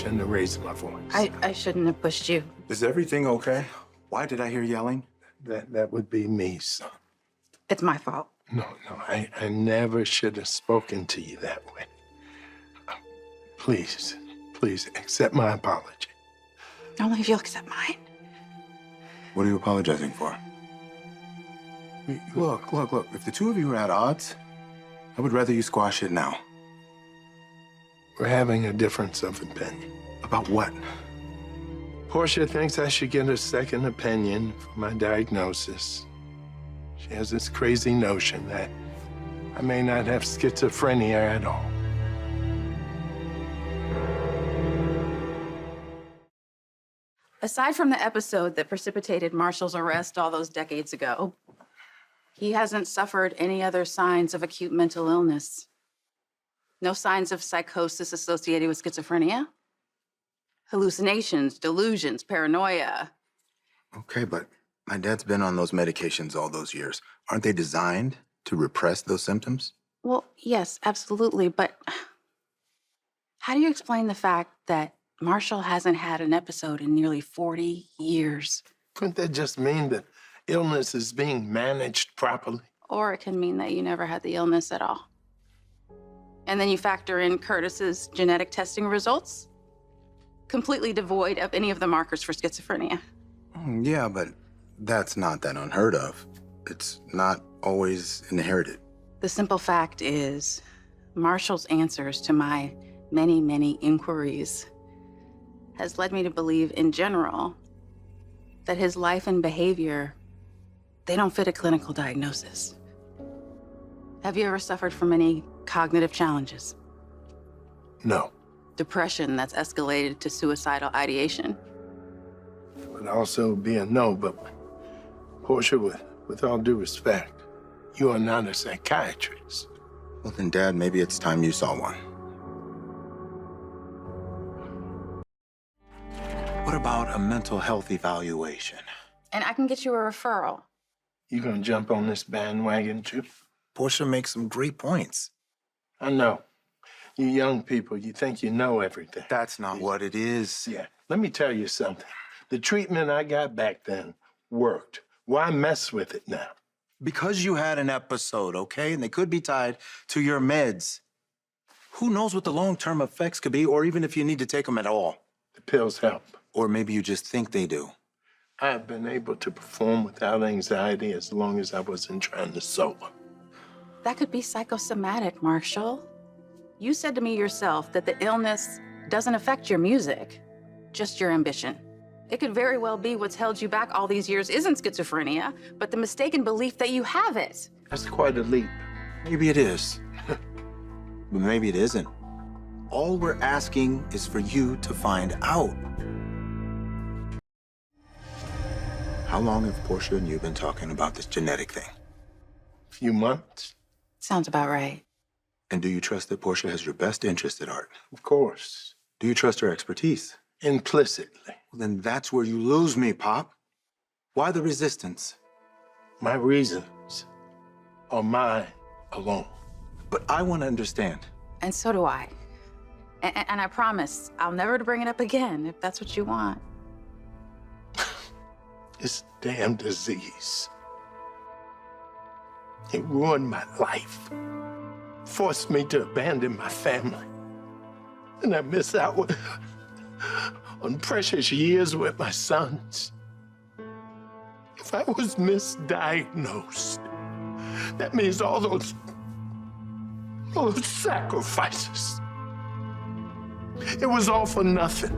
shouldn't have raised my voice. I shouldn't have pushed you. Is everything okay? Why did I hear yelling? That would be me, son. It's my fault. No, I never should have spoken to you that way. Please accept my apology. Only if you'll accept mine. What are you apologizing for? Look. If the two of you are at odds, I would rather you squash it now. We're having a difference of opinion. About what? Portia thinks I should get a second opinion for my diagnosis. She has this crazy notion that I may not have schizophrenia at all. Aside from the episode that precipitated Marshall's arrest all those decades ago, he hasn't suffered any other signs of acute mental illness. No signs of psychosis associated with schizophrenia. Hallucinations, delusions, paranoia. Okay, but my dad's been on those medications all those years. Aren't they designed to repress those symptoms? Well, yes, absolutely, but how do you explain the fact that Marshall hasn't had an episode in nearly 40 years? Couldn't that just mean that illness is being managed properly? Or it can mean that you never had the illness at all. And then you factor in Curtis's genetic testing results, completely devoid of any of the markers for schizophrenia. Yeah, but that's not that unheard of. It's not always inherited. The simple fact is, Marshall's answers to my many, many inquiries has led me to believe in general that his life and behavior, they don't fit a clinical diagnosis. Have you ever suffered from any cognitive challenges? No. Depression that's escalated to suicidal ideation? It would also be a no, but Portia, with all due respect, you are not a psychiatrist. Well then, Dad, maybe it's time you saw one. What about a mental health evaluation? And I can get you a referral. You gonna jump on this bandwagon, too? Portia makes some great points. I know. You young people, you think you know everything. That's not what it is. Yeah, let me tell you something. The treatment I got back then worked. Why mess with it now? Because you had an episode, okay? And they could be tied to your meds. Who knows what the long-term effects could be, or even if you need to take them at all. The pills help. Or maybe you just think they do. I've been able to perform without anxiety as long as I wasn't trying to solo. That could be psychosomatic, Marshall. You said to me yourself that the illness doesn't affect your music, just your ambition. It could very well be what's held you back all these years isn't schizophrenia, but the mistaken belief that you have it. That's quite a leap. Maybe it is. But maybe it isn't. All we're asking is for you to find out. How long have Portia and you been talking about this genetic thing? Few months. Sounds about right. And do you trust that Portia has your best interest at heart? Of course. Do you trust her expertise? Implicitly. Well, then that's where you lose me, Pop. Why the resistance? My reasons are mine alone. But I want to understand. And so do I. And I promise I'll never bring it up again if that's what you want. This damn disease. It ruined my life. Forced me to abandon my family. And I miss out on precious years with my sons. If I was misdiagnosed, that means all those sacrifices. It was all for nothing.